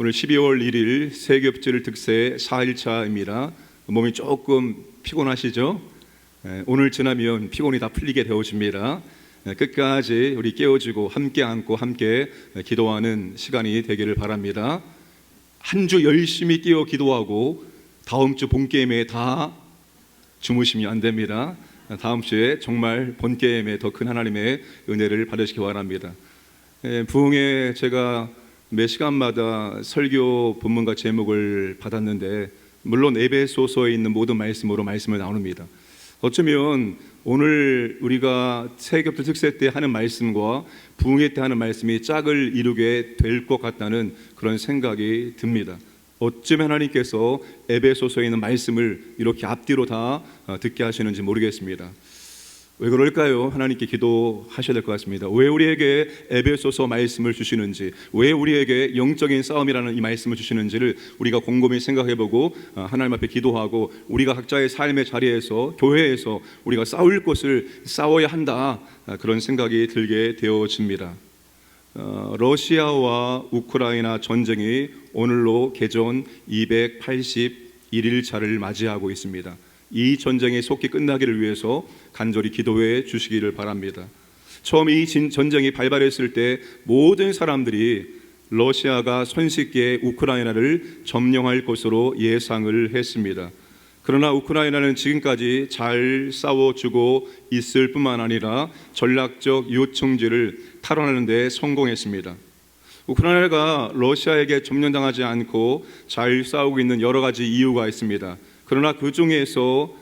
오늘 12월 1일 세겹질 득세 4일차입니다. 몸이 조금 피곤하시죠? 오늘 지나면 피곤이 다 풀리게 되어집니다. 끝까지 우리 깨워주고 함께 안고 함께 기도하는 시간이 되기를 바랍니다. 한 주 열심히 깨어 기도하고 다음 주 본게임에 다 주무시면 안 됩니다. 다음 주에 정말 본게임에 더 큰 하나님의 은혜를 받으시기 바랍니다. 부흥에 제가 매 시간마다 설교 본문과 제목을 받았는데 물론 에베소서에 있는 모든 말씀으로 말씀을 나눕니다. 어쩌면 오늘 우리가 세겹질 특세 때 하는 말씀과 부흥회 때 하는 말씀이 짝을 이루게 될 것 같다는 그런 생각이 듭니다. 어쩌면 하나님께서 에베소서에 있는 말씀을 이렇게 앞뒤로 다 듣게 하시는지 모르겠습니다. 왜 그럴까요? 하나님께 기도하셔야 될 것 같습니다. 왜 우리에게 에베소서 말씀을 주시는지, 왜 우리에게 영적인 싸움이라는 이 말씀을 주시는지를 우리가 곰곰이 생각해보고 하나님 앞에 기도하고 우리가 각자의 삶의 자리에서 교회에서 우리가 싸울 것을 싸워야 한다, 그런 생각이 들게 되어집니다. 러시아와 우크라이나 전쟁이 오늘로 개전 281일차를 맞이하고 있습니다. 이 전쟁이 속히 끝나기를 위해서 간절히 기도해 주시기를 바랍니다. 처음 이 전쟁이 발발했을 때 모든 사람들이 러시아가 손쉽게 우크라이나를 점령할 것으로 예상을 했습니다. 그러나 우크라이나는 지금까지 잘 싸워주고 있을 뿐만 아니라 전략적 요충지를 탈환하는 데 성공했습니다. 우크라이나가 러시아에게 점령당하지 않고 잘 싸우고 있는 여러 가지 이유가 있습니다. 그러나 그 중에서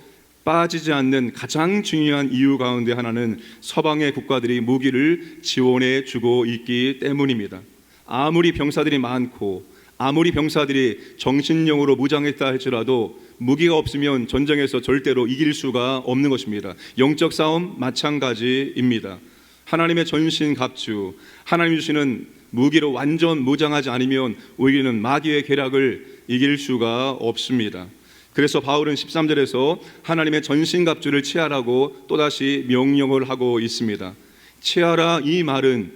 빠지지 않는 가장 중요한 이유 가운데 하나는 서방의 국가들이 무기를 지원해 주고 있기 때문입니다. 아무리 병사들이 많고 아무리 병사들이 정신력으로 무장했다 할지라도 무기가 없으면 전쟁에서 절대로 이길 수가 없는 것입니다. 영적 싸움 마찬가지입니다. 하나님의 전신갑주, 하나님 주시는 무기로 완전 무장하지 않으면 우리는 마귀의 계략을 이길 수가 없습니다. 그래서 바울은 13절에서 하나님의 전신갑주를 취하라고 또다시 명령을 하고 있습니다. 취하라, 이 말은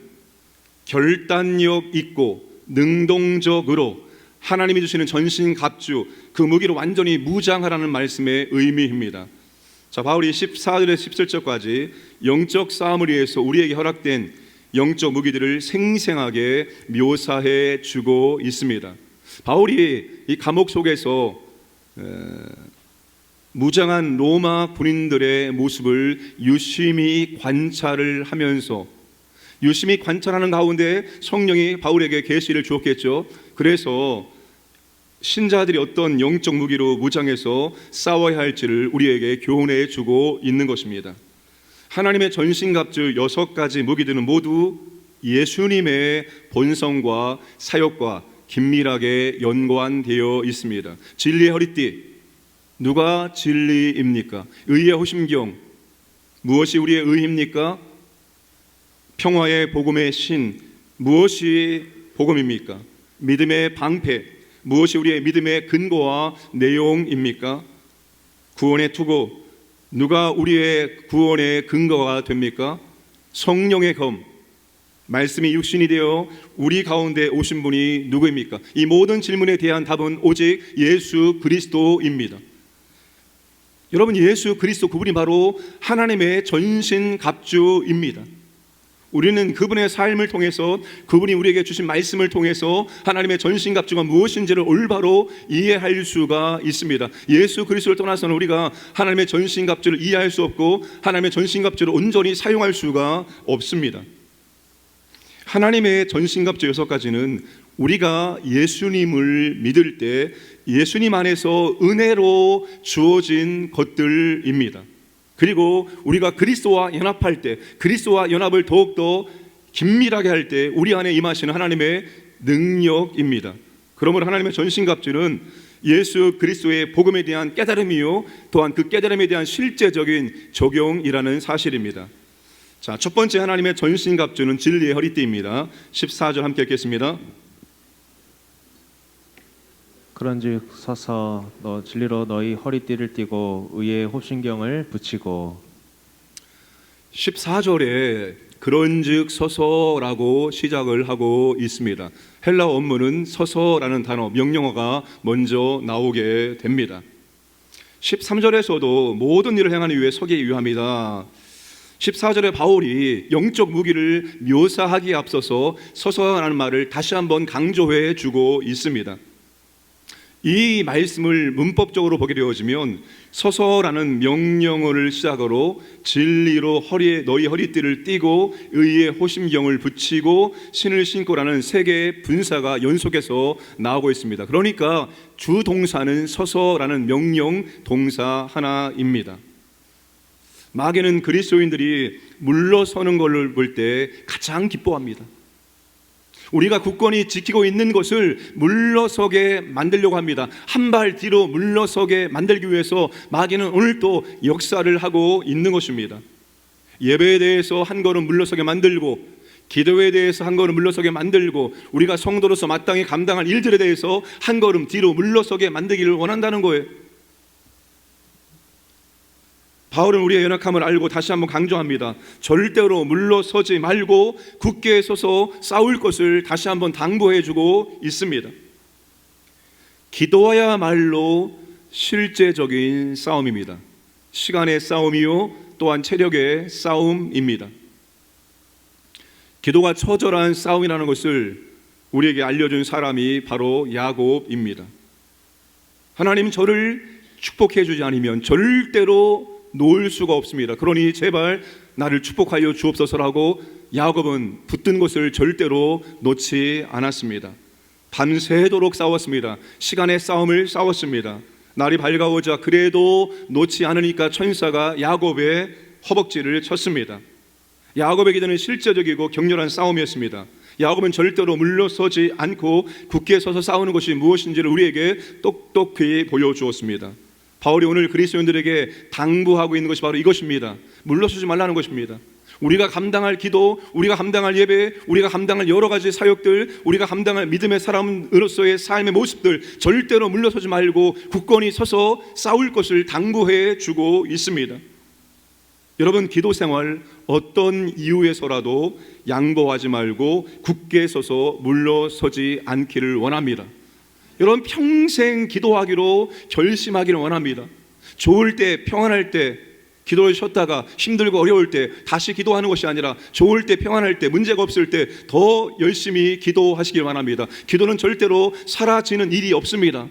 결단력 있고 능동적으로 하나님이 주시는 전신갑주, 그 무기로 완전히 무장하라는 말씀의 의미입니다. 자, 바울이 14절에서 17절까지 영적 싸움을 위해서 우리에게 허락된 영적 무기들을 생생하게 묘사해 주고 있습니다. 바울이 이 감옥 속에서 무장한 로마 군인들의 모습을 유심히 관찰을 하면서 유심히 관찰하는 가운데 성령이 바울에게 계시를 주었겠죠. 그래서 신자들이 어떤 영적 무기로 무장해서 싸워야 할지를 우리에게 교훈해 주고 있는 것입니다. 하나님의 전신갑주 6가지 무기들은 모두 예수님의 본성과 사역과 긴밀하게 연관되어 있습니다. 진리의 허리띠, 누가 진리입니까? 의의 호심경, 무엇이 우리의 의입니까? 평화의 복음의 신, 무엇이 복음입니까? 믿음의 방패, 무엇이 우리의 믿음의 근거와 내용입니까? 구원의 투구, 누가 우리의 구원의 근거가 됩니까? 성령의 검, 말씀이 육신이 되어 우리 가운데 오신 분이 누구입니까? 이 모든 질문에 대한 답은 오직 예수 그리스도입니다. 여러분, 예수 그리스도, 그분이 바로 하나님의 전신갑주입니다. 우리는 그분의 삶을 통해서, 그분이 우리에게 주신 말씀을 통해서 하나님의 전신갑주가 무엇인지를 올바로 이해할 수가 있습니다. 예수 그리스도를 떠나서는 우리가 하나님의 전신갑주를 이해할 수 없고 하나님의 전신갑주를 온전히 사용할 수가 없습니다. 하나님의 전신갑주 6가지는 우리가 예수님을 믿을 때 예수님 안에서 은혜로 주어진 것들입니다. 그리고 우리가 그리스도와 연합할 때, 그리스도와 연합을 더욱더 긴밀하게 할 때 우리 안에 임하시는 하나님의 능력입니다. 그러므로 하나님의 전신갑주는 예수 그리스도의 복음에 대한 깨달음이요, 또한 그 깨달음에 대한 실제적인 적용이라는 사실입니다. 자, 첫 번째 하나님의 전신갑주는 진리의 허리띠입니다. 14절 함께 읽겠습니다. 그런즉 서서 너 진리로 너희 허리띠를 띠고 의의 호심경을 붙이고. 14절에 그런즉 서서라고 시작을 하고 있습니다. 헬라 원문은 서서라는 단어, 명령어가 먼저 나오게 됩니다. 13절에서도 모든 일을 행하는 이유에 서기 위함이다. 14절에 바울이 영적 무기를 묘사하기에 앞서서 서서라는 말을 다시 한번 강조해 주고 있습니다. 이 말씀을 문법적으로 보게 되어지면 서서라는 명령어를 시작으로 진리로 너희 허리띠를 띠고 의의 호심경을 붙이고 신을 신고라는 세 개의 분사가 연속해서 나오고 있습니다. 그러니까 주 동사는 서서라는 명령 동사 하나입니다. 마귀는 그리스도인들이 물러서는 것을 볼 때 가장 기뻐합니다. 우리가 굳건히 지키고 있는 것을 물러서게 만들려고 합니다. 한 발 뒤로 물러서게 만들기 위해서 마귀는 오늘 또 역사를 하고 있는 것입니다. 예배에 대해서 한 걸음 물러서게 만들고, 기도에 대해서 한 걸음 물러서게 만들고, 우리가 성도로서 마땅히 감당할 일들에 대해서 한 걸음 뒤로 물러서게 만들기를 원한다는 거예요. 바울은 우리의 연약함을 알고 다시 한번 강조합니다. 절대로 물러서지 말고 굳게 서서 싸울 것을 다시 한번 당부해주고 있습니다. 기도야말로 실제적인 싸움입니다. 시간의 싸움이요, 또한 체력의 싸움입니다. 기도가 처절한 싸움이라는 것을 우리에게 알려준 사람이 바로 야곱입니다. 하나님 저를 축복해 주지 않으면 절대로 놓을 수가 없습니다. 그러니 제발 나를 축복하여 주옵소서라고 야곱은 붙든 것을 절대로 놓지 않았습니다. 밤새도록 싸웠습니다. 시간의 싸움을 싸웠습니다. 날이 밝아오자 그래도 놓지 않으니까 천사가 야곱의 허벅지를 쳤습니다. 야곱의 기도는 실제적이고 격렬한 싸움이었습니다. 야곱은 절대로 물러서지 않고 굳게 서서 싸우는 것이 무엇인지를 우리에게 똑똑히 보여주었습니다. 바울이 오늘 그리스도인들에게 당부하고 있는 것이 바로 이것입니다. 물러서지 말라는 것입니다. 우리가 감당할 기도, 우리가 감당할 예배, 우리가 감당할 여러 가지 사역들, 우리가 감당할 믿음의 사람으로서의 삶의 모습들, 절대로 물러서지 말고 굳건히 서서 싸울 것을 당부해 주고 있습니다. 여러분, 기도 생활 어떤 이유에서라도 양보하지 말고 굳게 서서 물러서지 않기를 원합니다. 여러분, 평생 기도하기로 결심하기를 원합니다. 좋을 때, 평안할 때 기도를 쉬었다가 힘들고 어려울 때 다시 기도하는 것이 아니라 좋을 때, 평안할 때, 문제가 없을 때 더 열심히 기도하시길 바랍니다. 기도는 절대로 사라지는 일이 없습니다.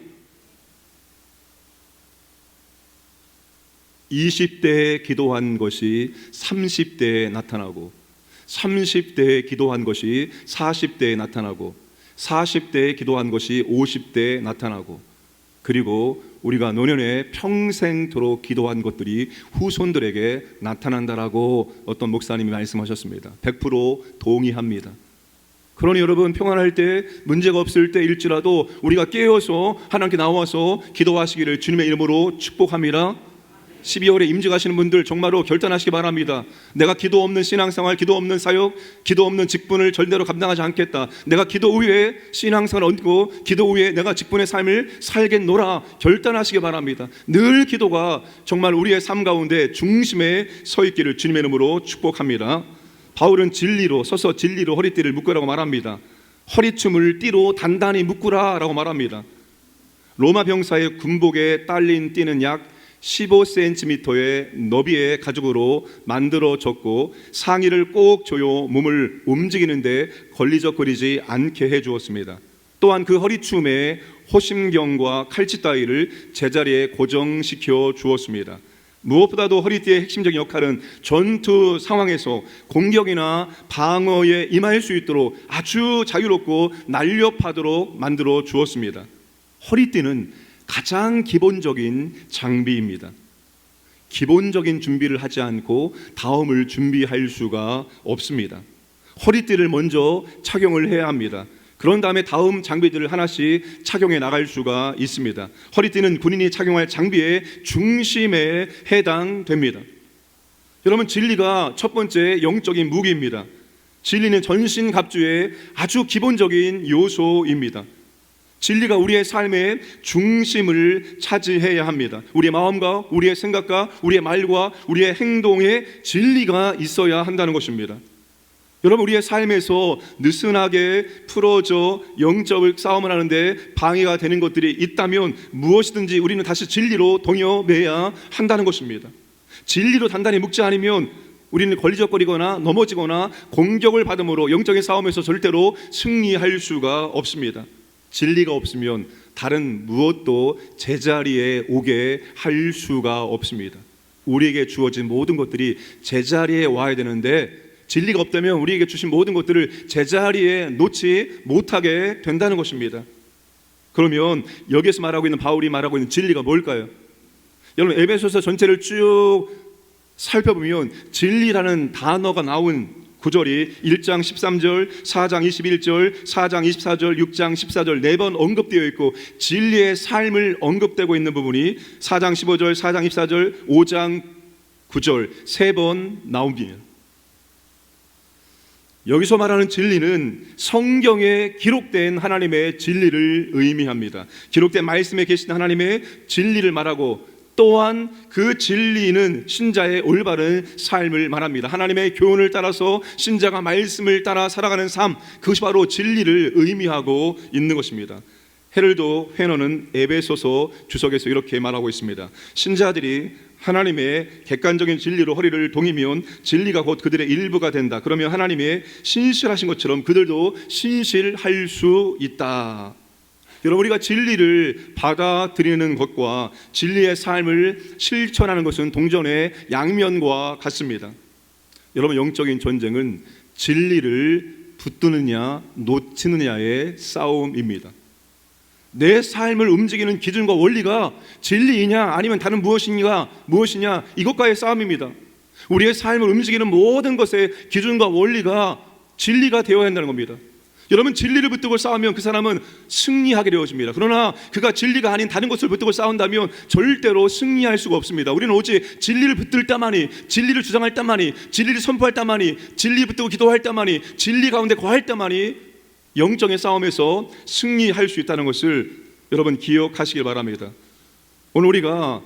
20대에 기도한 것이 30대에 나타나고, 30대에 기도한 것이 40대에 나타나고, 40대에 기도한 것이 50대에 나타나고, 그리고 우리가 노년에 평생토록 기도한 것들이 후손들에게 나타난다라고 어떤 목사님이 말씀하셨습니다. 100% 동의합니다. 그러니 여러분, 평안할 때, 문제가 없을 때일지라도 우리가 깨어서 하나님께 나와서 기도하시기를 주님의 이름으로 축복합니다. 12월에 임직하시는 분들 정말로 결단하시기 바랍니다. 내가 기도 없는 신앙생활, 기도 없는 사역, 기도 없는 직분을 절대로 감당하지 않겠다. 내가 기도 후에 신앙생활을 얹고 기도 후에 내가 직분의 삶을 살겠노라 결단하시기 바랍니다. 늘 기도가 정말 우리의 삶 가운데 중심에 서 있기를 주님의 이름으로 축복합니다. 바울은 진리로 서서 진리로 허리띠를 묶으라고 말합니다. 허리춤을 띠로 단단히 묶으라라고 말합니다. 로마 병사의 군복에 딸린 띠는 약 15cm의 너비의 가죽으로 만들어졌고 상의를 꼭 조여 몸을 움직이는데 걸리적거리지 않게 해주었습니다. 또한 그 허리춤에 호심경과 칼치 따위를 제자리에 고정시켜 주었습니다. 무엇보다도 허리띠의 핵심적인 역할은 전투 상황에서 공격이나 방어에 임할 수 있도록 아주 자유롭고 날렵하도록 만들어 주었습니다. 허리띠는 가장 기본적인 장비입니다. 기본적인 준비를 하지 않고 다음을 준비할 수가 없습니다. 허리띠를 먼저 착용을 해야 합니다. 그런 다음에 다음 장비들을 하나씩 착용해 나갈 수가 있습니다. 허리띠는 군인이 착용할 장비의 중심에 해당됩니다. 여러분, 진리가 첫 번째 영적인 무기입니다. 진리는 전신갑주의 아주 기본적인 요소입니다. 진리가 우리의 삶의 중심을 차지해야 합니다. 우리의 마음과 우리의 생각과 우리의 말과 우리의 행동에 진리가 있어야 한다는 것입니다. 여러분, 우리의 삶에서 느슨하게 풀어져 영적 싸움을 하는데 방해가 되는 것들이 있다면 무엇이든지 우리는 다시 진리로 동여매야 한다는 것입니다. 진리로 단단히 묶지 않으면 우리는 걸리적거리거나 넘어지거나 공격을 받음으로 영적인 싸움에서 절대로 승리할 수가 없습니다. 진리가 없으면 다른 무엇도 제자리에 오게 할 수가 없습니다. 우리에게 주어진 모든 것들이 제자리에 와야 되는데 진리가 없다면 우리에게 주신 모든 것들을 제자리에 놓지 못하게 된다는 것입니다. 그러면 여기서 말하고 있는 바울이 말하고 있는 진리가 뭘까요? 여러분, 에베소서 전체를 쭉 살펴보면 진리라는 단어가 나온 구절이 1장 13절, 4장 21절, 4장 24절, 6장 14절 4번 언급되어 있고 진리의 삶을 언급되고 있는 부분이 4장 15절, 4장 24절, 5장 9절 3번 나옵니다. 여기서 말하는 진리는 성경에 기록된 하나님의 진리를 의미합니다. 기록된 말씀에 계신 하나님의 진리를 말하고 또한 그 진리는 신자의 올바른 삶을 말합니다. 하나님의 교훈을 따라서 신자가 말씀을 따라 살아가는 삶, 그것이 바로 진리를 의미하고 있는 것입니다. 헤럴도 회너는 에베소서 주석에서 이렇게 말하고 있습니다. 신자들이 하나님의 객관적인 진리로 허리를 동이면 진리가 곧 그들의 일부가 된다. 그러면 하나님의 신실하신 것처럼 그들도 신실할 수 있다. 여러분, 우리가 진리를 받아들이는 것과 진리의 삶을 실천하는 것은 동전의 양면과 같습니다. 여러분, 영적인 전쟁은 진리를 붙드느냐 놓치느냐의 싸움입니다. 내 삶을 움직이는 기준과 원리가 진리이냐 아니면 다른 무엇이냐 이것과의 싸움입니다. 우리의 삶을 움직이는 모든 것의 기준과 원리가 진리가 되어야 한다는 겁니다. 여러분, 진리를 붙들고 싸우면 그 사람은 승리하게 되어집니다. 그러나 그가 진리가 아닌 다른 것을 붙들고 싸운다면 절대로 승리할 수가 없습니다. 우리는 오직 진리를 붙들 때만이, 진리를 주장할 때만이, 진리를 선포할 때만이, 진리 붙들고 기도할 때만이, 진리 가운데 거할 때만이 영적인 싸움에서 승리할 수 있다는 것을 여러분 기억하시길 바랍니다. 오늘 우리가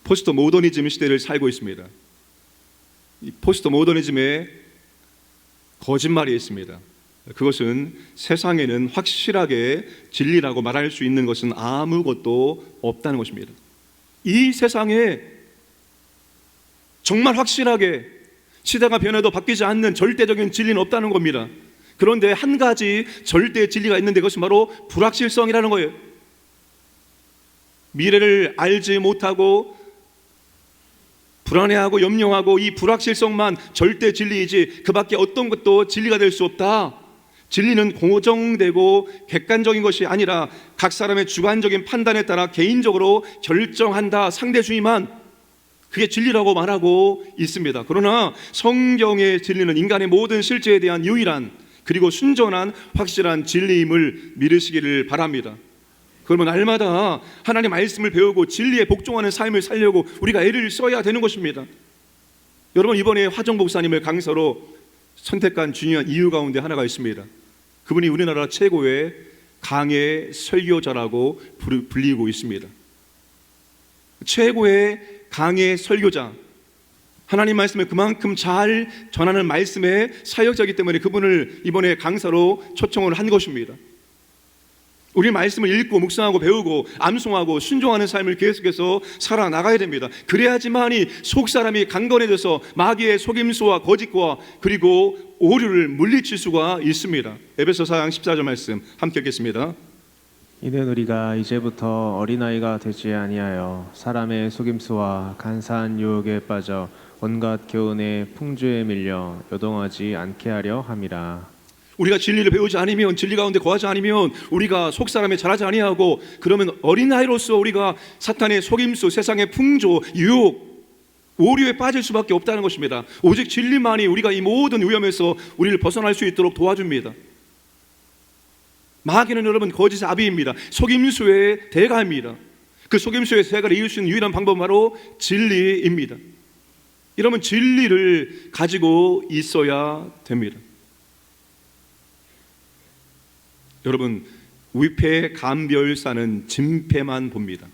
포스트 모더니즘 시대를 살고 있습니다. 이 포스트 모더니즘에 거짓말이 있습니다. 그것은 세상에는 확실하게 진리라고 말할 수 있는 것은 아무것도 없다는 것입니다. 이 세상에 정말 확실하게 시대가 변해도 바뀌지 않는 절대적인 진리는 없다는 겁니다. 그런데 한 가지 절대 진리가 있는데 그것은 바로 불확실성이라는 거예요. 미래를 알지 못하고 불안해하고 염려하고 이 불확실성만 절대 진리이지 그 밖에 어떤 것도 진리가 될 수 없다. 진리는 고정되고 객관적인 것이 아니라 각 사람의 주관적인 판단에 따라 개인적으로 결정한다. 상대주의만 그게 진리라고 말하고 있습니다. 그러나 성경의 진리는 인간의 모든 실제에 대한 유일한 그리고 순전한 확실한 진리임을 믿으시기를 바랍니다. 그러면 날마다 하나님 말씀을 배우고 진리에 복종하는 삶을 살려고 우리가 애를 써야 되는 것입니다. 여러분, 이번에 화정 목사님을 강사로 선택한 중요한 이유 가운데 하나가 있습니다. 그분이 우리나라 최고의 강해 설교자라고 불리고 있습니다. 최고의 강해 설교자, 하나님 말씀을 그만큼 잘 전하는 말씀의 사역자이기 때문에 그분을 이번에 강사로 초청을 한 것입니다. 우리 말씀을 읽고 묵상하고 배우고 암송하고 순종하는 삶을 계속해서 살아나가야 됩니다. 그래야지만이 속사람이 강건해져서 마귀의 속임수와 거짓과 그리고 오류를 물리칠 수가 있습니다. 에베소 4장 14절 말씀 함께 읽겠습니다. 이는 우리가 이제부터 어린아이가 되지 아니하여 사람의 속임수와 간사한 유혹에 빠져 온갖 교훈의 풍조에 밀려 요동하지 않게 하려 함이라. 우리가 진리를 배우지 않으면, 진리 가운데 거하지 않으면 우리가 속사람에 잘하지 아니하고 그러면 어린아이로서 우리가 사탄의 속임수, 세상의 풍조, 유혹, 오류에 빠질 수밖에 없다는 것입니다. 오직 진리만이 우리가 이 모든 위험에서 우리를 벗어날 수 있도록 도와줍니다. 마귀는 여러분 거짓의 아비입니다. 속임수의 대가입니다. 그 속임수의 대가를 이길 수 있는 유일한 방법은 바로 진리입니다. 이러면 진리를 가지고 있어야 됩니다. 여러분, 위패 감별사는 진패만 봅니다.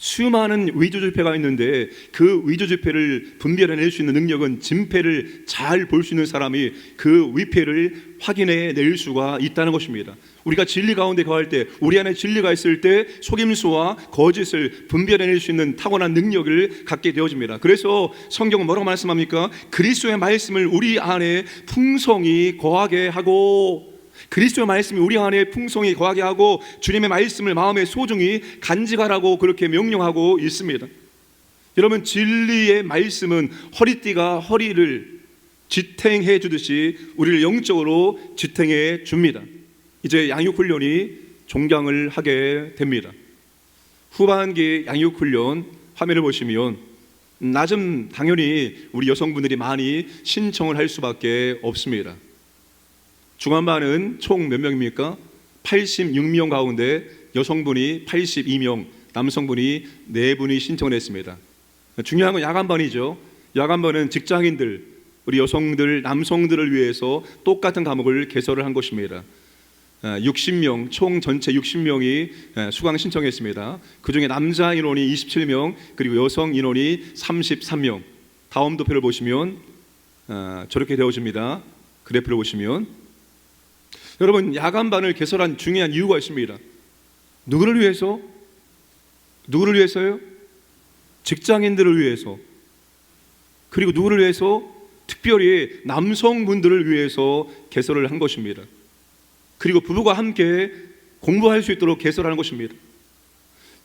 수많은 위조지폐가 있는데 그 위조지폐를 분별해낼 수 있는 능력은 진폐를 잘 볼 수 있는 사람이 그 위폐를 확인해낼 수가 있다는 것입니다. 우리가 진리 가운데 거할 때, 우리 안에 진리가 있을 때 속임수와 거짓을 분별해낼 수 있는 타고난 능력을 갖게 되어집니다. 그래서 성경은 뭐라고 말씀합니까? 그리스도의 말씀을 우리 안에 풍성히 거하게 하고, 그리스도의 말씀이 우리 안에 풍성히 거하게 하고 주님의 말씀을 마음에 소중히 간직하라고 그렇게 명령하고 있습니다. 여러분, 진리의 말씀은 허리띠가 허리를 지탱해 주듯이 우리를 영적으로 지탱해 줍니다. 이제 양육훈련이 종강을 하게 됩니다. 후반기 양육훈련 화면을 보시면 낮은 당연히 우리 여성분들이 많이 신청을 할 수밖에 없습니다. 중간반은 총 몇 명입니까? 86명 가운데 여성분이 82명, 남성분이 4분이 신청을 했습니다. 중요한 건 야간반이죠. 야간반은 직장인들, 우리 여성들, 남성들을 위해서 똑같은 과목을 개설을 한 것입니다. 60명, 총 전체 60명이 수강 신청했습니다. 그중에 남자 인원이 27명, 그리고 여성 인원이 33명. 다음 도표를 보시면 저렇게 되어집니다. 그래프를 보시면 여러분, 야간반을 개설한 중요한 이유가 있습니다. 누구를 위해서? 누구를 위해서요? 직장인들을 위해서. 그리고 누구를 위해서? 특별히 남성분들을 위해서 개설을 한 것입니다. 그리고 부부가 함께 공부할 수 있도록 개설하는 것입니다.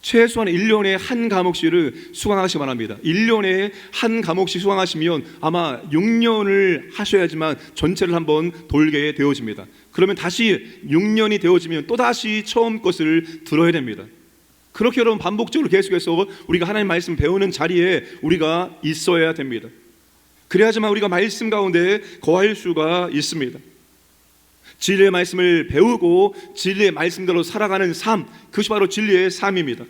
최소한 1년에 한 과목씩을 수강하시기 바랍니다. 1년에 한 과목씩 수강하시면 아마 6년을 하셔야지만 전체를 한번 돌게 되어집니다. 그러면 다시 6년이 되어지면 또다시 처음 것을 들어야 됩니다. 그렇게 여러분 반복적으로 계속해서 우리가 하나님 말씀 배우는 자리에 우리가 있어야 됩니다. 그래야지만 우리가 말씀 가운데 거할 수가 있습니다. 진리의 말씀을 배우고 진리의 말씀대로 살아가는 삶, 그것이 바로 진리의 삶입니다.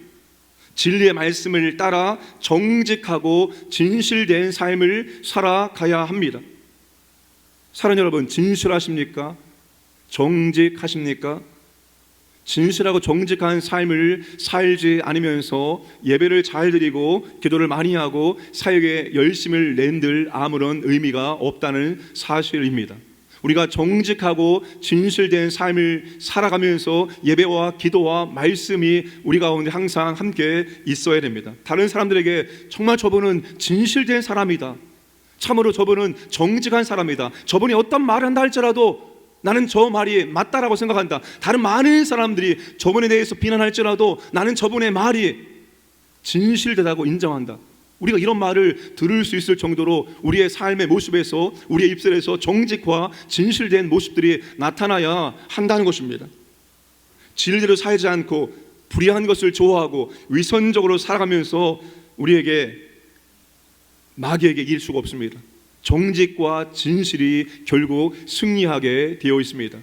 진리의 말씀을 따라 정직하고 진실된 삶을 살아가야 합니다. 사랑하는 여러분, 진실하십니까? 정직하십니까? 진실하고 정직한 삶을 살지 않으면서 예배를 잘 드리고 기도를 많이 하고 사역에 열심을 낸들 아무런 의미가 없다는 사실입니다. 우리가 정직하고 진실된 삶을 살아가면서 예배와 기도와 말씀이 우리 가운데 항상 함께 있어야 됩니다. 다른 사람들에게 정말 저분은 진실된 사람이다, 참으로 저분은 정직한 사람이다, 저분이 어떤 말을 한다 할지라도 나는 저 말이 맞다라고 생각한다, 다른 많은 사람들이 저분에 대해서 비난할지라도 나는 저분의 말이 진실되다고 인정한다. 우리가 이런 말을 들을 수 있을 정도로 우리의 삶의 모습에서, 우리의 입술에서 정직과 진실된 모습들이 나타나야 한다는 것입니다. 진리대로 살지 않고 불의한 것을 좋아하고 위선적으로 살아가면서 우리에게 마귀에게 이길 수가 없습니다. 정직과 진실이 결국 승리하게 되어 있습니다.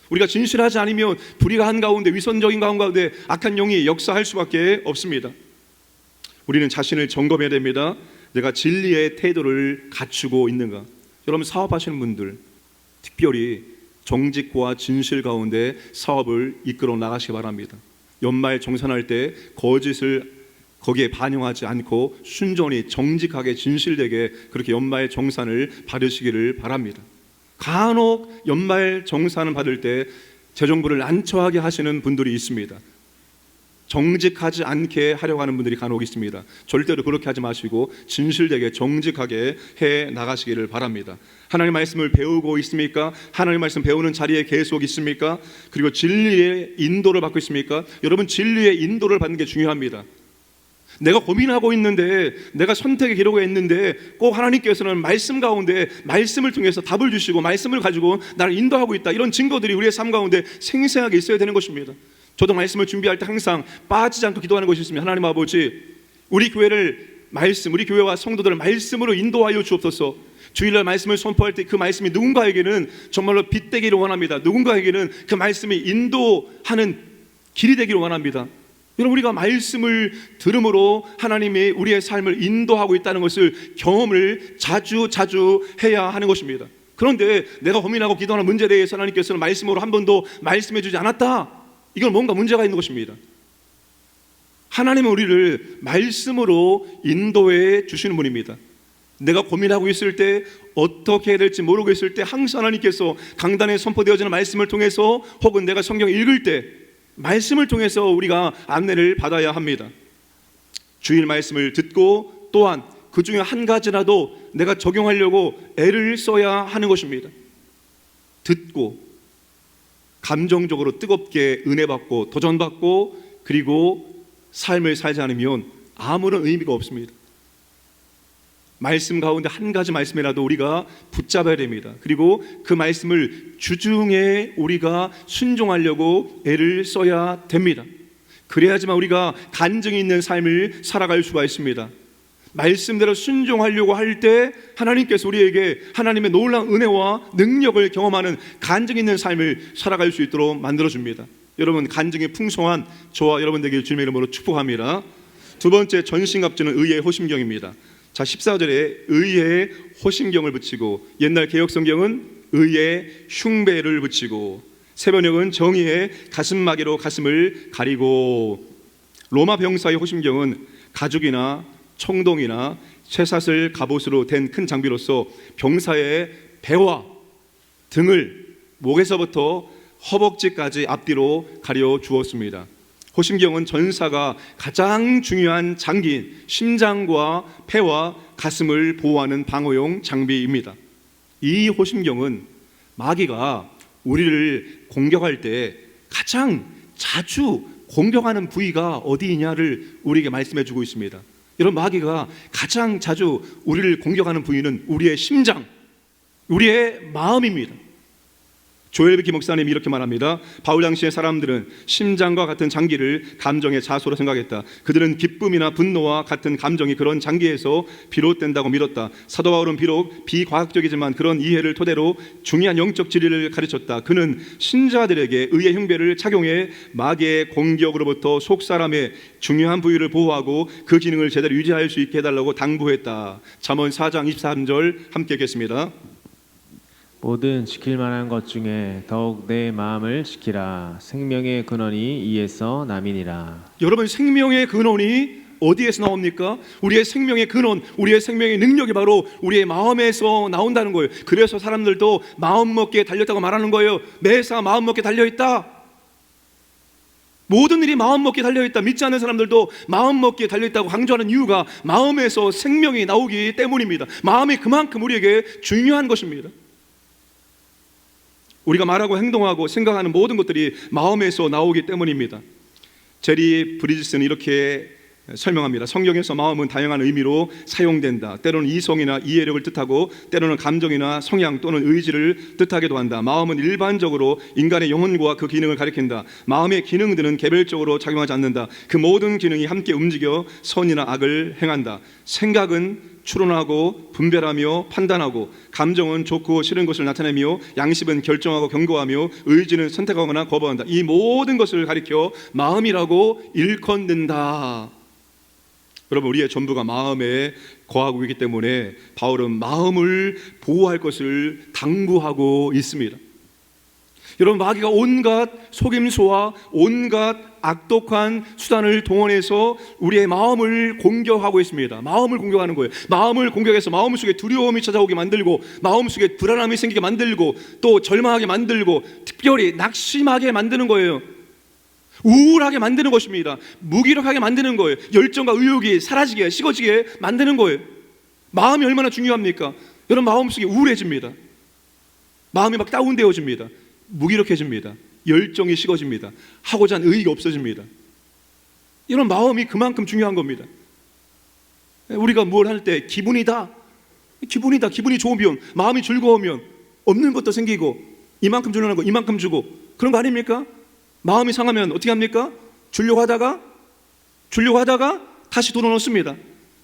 우리가 진실하지 않으면 불의한 가운데, 위선적인 가운데 악한 영이 역사할 수밖에 없습니다. 우리는 자신을 점검해야 됩니다. 내가 진리의 태도를 갖추고 있는가? 여러분, 사업하시는 분들 특별히 정직과 진실 가운데 사업을 이끌어 나가시기 바랍니다. 연말 정산할 때 거짓을 거기에 반영하지 않고 순전히 정직하게 진실되게 그렇게 연말 정산을 받으시기를 바랍니다. 간혹 연말 정산을 받을 때 재정부를 난처하게 하시는 분들이 있습니다. 정직하지 않게 하려고 하는 분들이 간혹 있습니다. 절대로 그렇게 하지 마시고 진실되게 정직하게 해 나가시기를 바랍니다. 하나님의 말씀을 배우고 있습니까? 하나님의 말씀 배우는 자리에 계속 있습니까? 그리고 진리의 인도를 받고 있습니까? 여러분, 진리의 인도를 받는 게 중요합니다. 내가 고민하고 있는데, 내가 선택의 기로가 있는데 꼭 하나님께서는 말씀 가운데 말씀을 통해서 답을 주시고 말씀을 가지고 나를 인도하고 있다, 이런 증거들이 우리의 삶 가운데 생생하게 있어야 되는 것입니다. 저도 말씀을 준비할 때 항상 빠지지 않고 기도하는 것이 있습니다. 하나님 아버지, 우리 교회를 말씀, 우리 교회와 성도들을 말씀으로 인도하여 주옵소서. 주일날 말씀을 선포할 때 그 말씀이 누군가에게는 정말로 빛되기를 원합니다. 누군가에게는 그 말씀이 인도하는 길이 되기를 원합니다. 여러분, 우리가 말씀을 들음으로 하나님이 우리의 삶을 인도하고 있다는 것을 경험을 자주 해야 하는 것입니다. 그런데 내가 고민하고 기도하는 문제에 대해서 하나님께서는 말씀으로 한 번도 말씀해 주지 않았다, 이건 뭔가 문제가 있는 것입니다. 하나님은 우리를 말씀으로 인도해 주시는 분입니다. 내가 고민하고 있을 때, 어떻게 해야 될지 모르고 있을 때 항상 하나님께서 강단에 선포되어지는 말씀을 통해서, 혹은 내가 성경을 읽을 때 말씀을 통해서 우리가 안내를 받아야 합니다. 주일 말씀을 듣고 또한 그 중에 한 가지라도 내가 적용하려고 애를 써야 하는 것입니다. 듣고 감정적으로 뜨겁게 은혜받고 도전받고 그리고 삶을 살지 않으면 아무런 의미가 없습니다. 말씀 가운데 한 가지 말씀이라도 우리가 붙잡아야 됩니다. 그리고 그 말씀을 주중에 우리가 순종하려고 애를 써야 됩니다. 그래야지만 우리가 간증이 있는 삶을 살아갈 수가 있습니다. 말씀대로 순종하려고 할 때 하나님께서 우리에게 하나님의 놀라운 은혜와 능력을 경험하는 간증 있는 삶을 살아갈 수 있도록 만들어줍니다. 여러분, 간증이 풍성한 저와 여러분 되길 주님의 이름으로 축복합니다. 두 번째, 전신갑주는 의의 호심경입니다. 자, 14절에 의의 호심경을 붙이고, 옛날 개혁성경은 의의 흉배를 붙이고, 새번역은 정의의 가슴마개로 가슴을 가리고, 로마 병사의 호심경은 가죽이나 청동이나 쇠사슬 갑옷으로 된 큰 장비로서 병사의 배와 등을 목에서부터 허벅지까지 앞뒤로 가려 주었습니다. 호심경은 전사가 가장 중요한 장기인 심장과 폐와 가슴을 보호하는 방어용 장비입니다. 이 호심경은 마귀가 우리를 공격할 때 가장 자주 공격하는 부위가 어디이냐를 우리에게 말씀해 주고 있습니다. 여러분, 마귀가 가장 자주 우리를 공격하는 부위는 우리의 심장, 우리의 마음입니다. 조엘 비키 목사님이 이렇게 말합니다. 바울 당시의 사람들은 심장과 같은 장기를 감정의 자소로 생각했다. 그들은 기쁨이나 분노와 같은 감정이 그런 장기에서 비롯된다고 믿었다. 사도 바울은 비록 비과학적이지만 그런 이해를 토대로 중요한 영적 진리를 가르쳤다. 그는 신자들에게 의의 흉배를 착용해 마귀의 공격으로부터 속사람의 중요한 부위를 보호하고 그 기능을 제대로 유지할 수 있게 해달라고 당부했다. 잠언 4장 23절 함께 읽겠습니다. 모든 지킬 만한 것 중에 더욱 내 마음을 지키라. 생명의 근원이 이에서 남이니라. 여러분, 생명의 근원이 어디에서 나옵니까? 우리의 생명의 근원, 우리의 생명의 능력이 바로 우리의 마음에서 나온다는 거예요. 그래서 사람들도 마음 먹기에 달렸다고 말하는 거예요. 매사 마음 먹기에 달려있다. 모든 일이 마음 먹기에 달려있다. 믿지 않는 사람들도 마음 먹기에 달려있다고 강조하는 이유가 마음에서 생명이 나오기 때문입니다. 마음이 그만큼 우리에게 중요한 것입니다. 우리가 말하고 행동하고 생각하는 모든 것들이 마음에서 나오기 때문입니다. 제리 브리지스는 이렇게 설명합니다. 성경에서 마음은 다양한 의미로 사용된다. 때로는 이성이나 이해력을 뜻하고, 때로는 감정이나 성향 또는 의지를 뜻하기도 한다. 마음은 일반적으로 인간의 영혼과 그 기능을 가리킨다. 마음의 기능들은 개별적으로 작용하지 않는다. 그 모든 기능이 함께 움직여 선이나 악을 행한다. 생각은 추론하고 분별하며 판단하고, 감정은 좋고 싫은 것을 나타내며, 양심은 결정하고 경고하며, 의지는 선택하거나 거부한다. 이 모든 것을 가리켜 마음이라고 일컫는다. 여러분, 우리의 전부가 마음에 거하고 있기 때문에 바울은 마음을 보호할 것을 당부하고 있습니다. 여러분, 마귀가 온갖 속임수와 온갖 악독한 수단을 동원해서 우리의 마음을 공격하고 있습니다. 마음을 공격하는 거예요. 마음을 공격해서 마음속에 두려움이 찾아오게 만들고, 마음속에 불안함이 생기게 만들고, 또 절망하게 만들고, 특별히 낙심하게 만드는 거예요. 우울하게 만드는 것입니다. 무기력하게 만드는 거예요. 열정과 의욕이 사라지게, 식어지게 만드는 거예요. 마음이 얼마나 중요합니까? 여러분, 마음속에 우울해집니다. 마음이 막 다운되어집니다. 무기력해집니다. 열정이 식어집니다. 하고자 하는 의의가 없어집니다. 이런 마음이 그만큼 중요한 겁니다. 우리가 뭘 할 때 기분이다, 기분이 좋으면, 마음이 즐거우면 없는 것도 생기고, 이만큼 주려는 거 이만큼 주고, 그런 거 아닙니까? 마음이 상하면 어떻게 합니까? 주려고 하다가 다시 돌아놓습니다.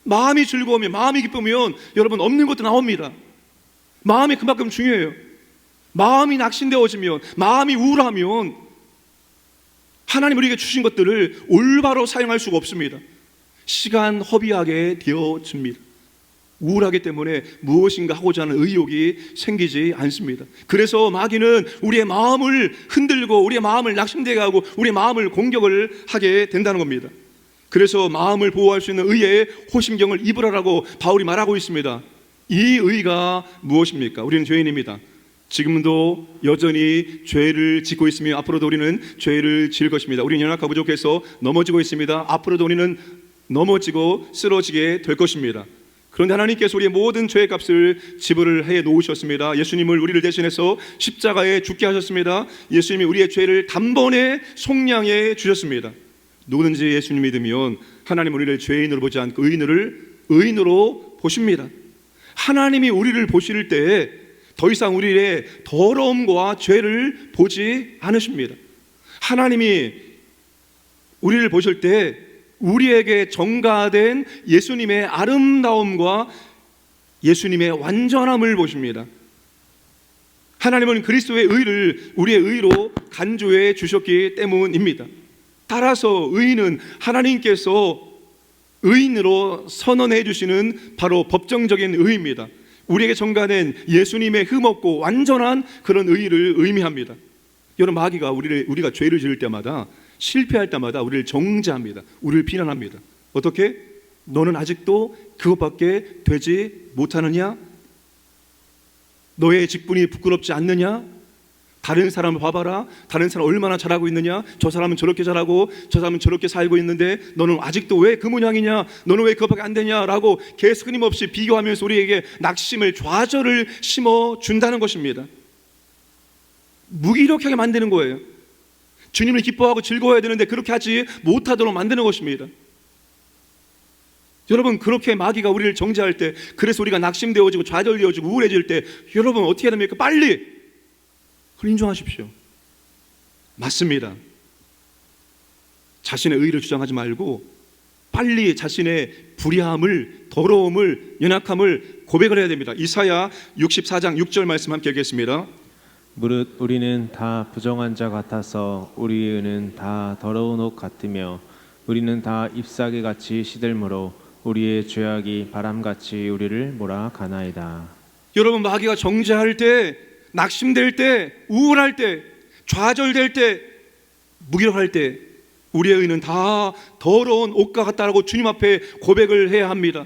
마음이 즐거우면, 마음이 기쁘면 여러분 없는 것도 나옵니다. 마음이 그만큼 중요해요. 마음이 낙심되어지면, 마음이 우울하면 하나님 우리에게 주신 것들을 올바로 사용할 수가 없습니다. 시간 허비하게 되어집니다. 우울하기 때문에 무엇인가 하고자 하는 의욕이 생기지 않습니다. 그래서 마귀는 우리의 마음을 흔들고, 우리의 마음을 낙심되게 하고, 우리의 마음을 공격을 하게 된다는 겁니다. 그래서 마음을 보호할 수 있는 의의 호심경을 입으라라고 바울이 말하고 있습니다. 이 의가 무엇입니까? 우리는 죄인입니다. 지금도 여전히 죄를 짓고 있으며 앞으로도 우리는 죄를 지을 것입니다. 우리는 연약하고 부족해서 넘어지고 있습니다. 앞으로도 우리는 넘어지고 쓰러지게 될 것입니다. 그런데 하나님께서 우리의 모든 죄의 값을 지불을 해 놓으셨습니다. 예수님을 우리를 대신해서 십자가에 죽게 하셨습니다. 예수님이 우리의 죄를 단번에 속량해 주셨습니다. 누구든지 예수님 믿으면 하나님 우리를 죄인으로 보지 않고 의인으로 보십니다. 하나님이 우리를 보실 때 더 이상 우리의 더러움과 죄를 보지 않으십니다. 하나님이 우리를 보실 때 우리에게 전가된 예수님의 아름다움과 예수님의 완전함을 보십니다. 하나님은 그리스도의 의를 우리의 의로 간주해 주셨기 때문입니다. 따라서 의인은 하나님께서 의인으로 선언해 주시는 바로 법정적인 의입니다. 우리에게 전가된 예수님의 흠없고 완전한 그런 의를 의미합니다. 여러분, 마귀가 우리가 죄를 지을 때마다, 실패할 때마다 우리를 정죄합니다. 우리를 비난합니다. 어떻게? 너는 아직도 그것밖에 되지 못하느냐? 너의 직분이 부끄럽지 않느냐? 다른 사람을 봐봐라. 다른 사람 얼마나 잘하고 있느냐? 저 사람은 저렇게 잘하고 저 사람은 저렇게 살고 있는데 너는 아직도 왜 그 모양이냐? 너는 왜 그것밖에 안 되냐? 라고 계속 끊임없이 비교하면서 우리에게 낙심을, 좌절을 심어준다는 것입니다. 무기력하게 만드는 거예요. 주님을 기뻐하고 즐거워야 되는데 그렇게 하지 못하도록 만드는 것입니다. 여러분, 그렇게 마귀가 우리를 정죄할 때, 그래서 우리가 낙심되어지고 좌절되어지고 우울해질 때 여러분 어떻게 해야 됩니까? 빨리 그걸 인정하십시오. 맞습니다. 자신의 의를 주장하지 말고 빨리 자신의 불의함을, 더러움을, 연약함을 고백을 해야 됩니다. 이사야 64장 6절 말씀 함께 읽겠습니다. 무릇 우리는 다 부정한 자 같아서 우리의 의는 다 더러운 옷 같으며 우리는 다 잎사귀 같이 시들므로 우리의 죄악이 바람같이 우리를 몰아가나이다. 여러분, 마귀가 정죄할 때, 낙심될 때, 우울할 때, 좌절될 때, 무기력할 때 우리의 의는 다 더러운 옷과 같다라고 주님 앞에 고백을 해야 합니다.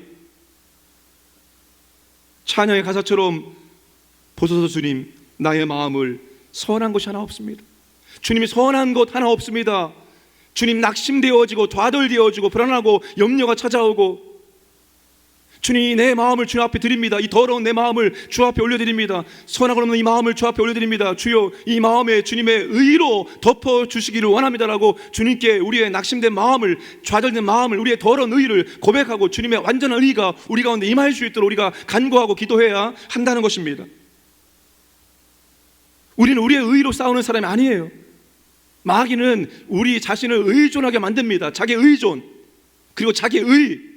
찬양의 가사처럼 보소서 주님, 나의 마음을 선한 것이 하나 없습니다. 주님이 선한 것 하나 없습니다. 주님, 낙심되어지고 좌절되어지고 불안하고 염려가 찾아오고, 주님, 내 마음을 주 앞에 드립니다. 이 더러운 내 마음을 주 앞에 올려드립니다. 선하고 없는 이 마음을 주 앞에 올려드립니다. 주여, 이 마음에 주님의 의로 덮어주시기를 원합니다라고 주님께 우리의 낙심된 마음을, 좌절된 마음을, 우리의 더러운 의를 고백하고 주님의 완전한 의가 우리 가운데 임할 수 있도록 우리가 간구하고 기도해야 한다는 것입니다. 우리는 우리의 의로 싸우는 사람이 아니에요. 마귀는 우리 자신을 의존하게 만듭니다. 자기 의존, 그리고 자기 의,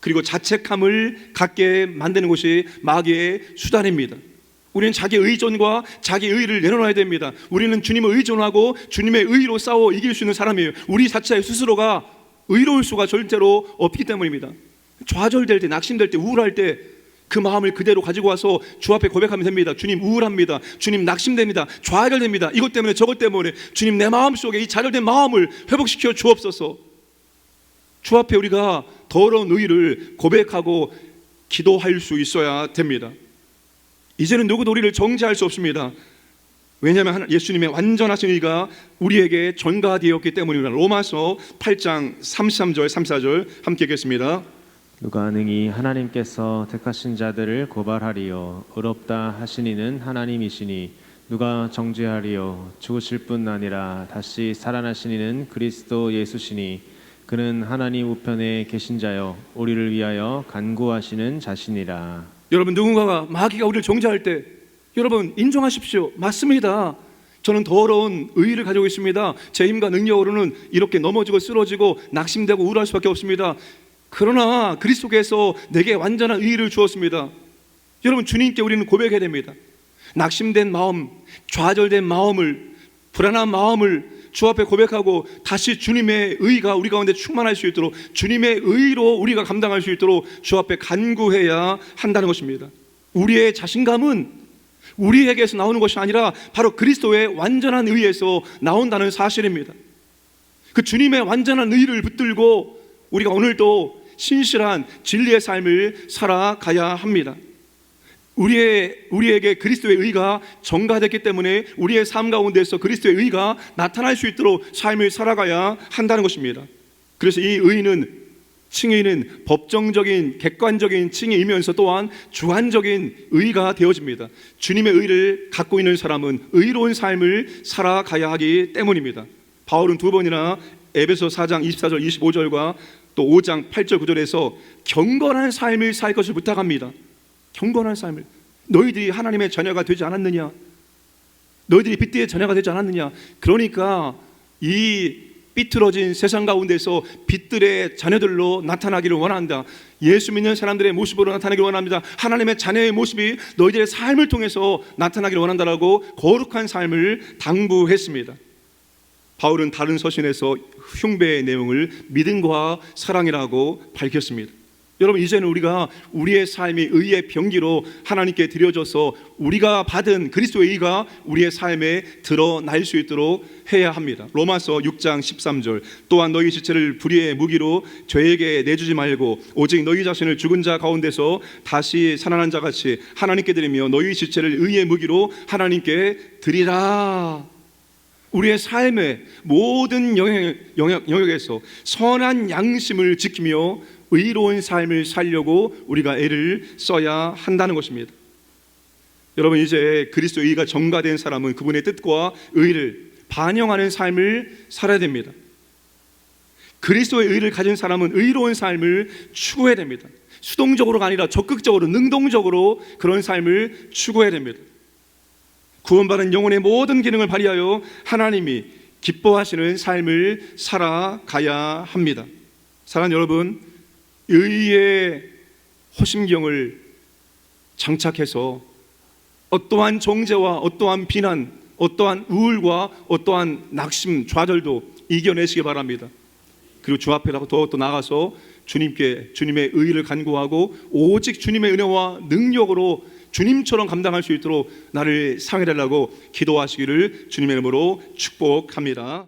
그리고 자책함을 갖게 만드는 것이 마귀의 수단입니다. 우리는 자기 의존과 자기 의를 내려놔야 됩니다. 우리는 주님을 의존하고 주님의 의로 싸워 이길 수 있는 사람이에요. 우리 자체 스스로가 의로울 수가 절대로 없기 때문입니다. 좌절될 때, 낙심될 때, 우울할 때 그 마음을 그대로 가지고 와서 주 앞에 고백하면 됩니다. 주님, 우울합니다. 주님, 낙심됩니다. 좌절됩니다. 이것 때문에 저것 때문에 주님, 내 마음속에 이 좌절된 마음을 회복시켜 주옵소서. 주 앞에 우리가 더러운 의를 고백하고 기도할 수 있어야 됩니다. 이제는 누구도 우리를 정죄할 수 없습니다. 왜냐하면 예수님의 완전하신 의가 우리에게 전가되었기 때문입니다. 로마서 8장 33절 34절 함께 읽겠습니다. 누가 능히 하나님께서 택하신 자들을 고발하리요 의롭다 하시니는 하나님이시니 누가 정죄하리요 죽으실 뿐 아니라 다시 살아나시니는 그리스도 예수시니 그는 하나님 우편에 계신 자요 우리를 위하여 간구하시는 자신이라. 여러분, 누군가가 마귀가 우리를 정죄할 때 여러분 인정하십시오. 맞습니다. 저는 더러운 의의를 가지고 있습니다. 제 힘과 능력으로는 이렇게 넘어지고 쓰러지고 낙심되고 우울할 수밖에 없습니다. 그러나 그리스도께서 내게 완전한 의의를 주었습니다. 여러분, 주님께 우리는 고백해야 됩니다. 낙심된 마음, 좌절된 마음을, 불안한 마음을 주 앞에 고백하고 다시 주님의 의가 우리 가운데 충만할 수 있도록, 주님의 의로 우리가 감당할 수 있도록 주 앞에 간구해야 한다는 것입니다. 우리의 자신감은 우리에게서 나오는 것이 아니라 바로 그리스도의 완전한 의에서 나온다는 사실입니다. 그 주님의 완전한 의를 붙들고 우리가 오늘도 신실한 진리의 삶을 살아가야 합니다. 우리에게 그리스도의 의가 전가됐기 때문에 우리의 삶 가운데서 그리스도의 의가 나타날 수 있도록 삶을 살아가야 한다는 것입니다. 그래서 이 의는, 칭의는 법정적인 객관적인 칭의이면서 또한 주관적인 의가 되어집니다. 주님의 의를 갖고 있는 사람은 의로운 삶을 살아가야 하기 때문입니다. 바울은 두 번이나 에베소 4장 24절 25절과 또 5장 8절 9절에서 경건한 삶을 살 것을 부탁합니다. 경건한 삶을. 너희들이 하나님의 자녀가 되지 않았느냐? 너희들이 빛의 자녀가 되지 않았느냐? 그러니까 이 삐뚤어진 세상 가운데서 빛들의 자녀들로 나타나기를 원한다. 예수 믿는 사람들의 모습으로 나타나기를 원합니다. 하나님의 자녀의 모습이 너희들의 삶을 통해서 나타나기를 원한다라고 거룩한 삶을 당부했습니다. 바울은 다른 서신에서 흉배의 내용을 믿음과 사랑이라고 밝혔습니다. 여러분, 이제는 우리가 우리의 삶이 의의 병기로 하나님께 드려져서 우리가 받은 그리스도의 의가 우리의 삶에 드러날 수 있도록 해야 합니다. 로마서 6장 13절 또한 너희 지체를 불의의 무기로 죄에게 내주지 말고 오직 너희 자신을 죽은 자 가운데서 다시 살아난 자같이 하나님께 드리며 너희 지체를 의의 무기로 하나님께 드리라. 우리의 삶의 모든 영역에서 선한 양심을 지키며 의로운 삶을 살려고 우리가 애를 써야 한다는 것입니다. 여러분, 이제 그리스도의 의가 전가된 사람은 그분의 뜻과 의를 반영하는 삶을 살아야 됩니다. 그리스도의 의를 가진 사람은 의로운 삶을 추구해야 됩니다. 수동적으로가 아니라 적극적으로, 능동적으로 그런 삶을 추구해야 됩니다. 구원받은 영혼의 모든 기능을 발휘하여 하나님이 기뻐하시는 삶을 살아가야 합니다. 사랑하는 여러분, 의의 호심경을 장착해서 어떠한 정죄와 어떠한 비난, 어떠한 우울과 어떠한 낙심, 좌절도 이겨내시기 바랍니다. 그리고 주 앞에 더 나가서 주님께 주님의 의를 간구하고 오직 주님의 은혜와 능력으로 주님처럼 감당할 수 있도록 나를 사용해달라고 기도하시기를 주님의 이름으로 축복합니다.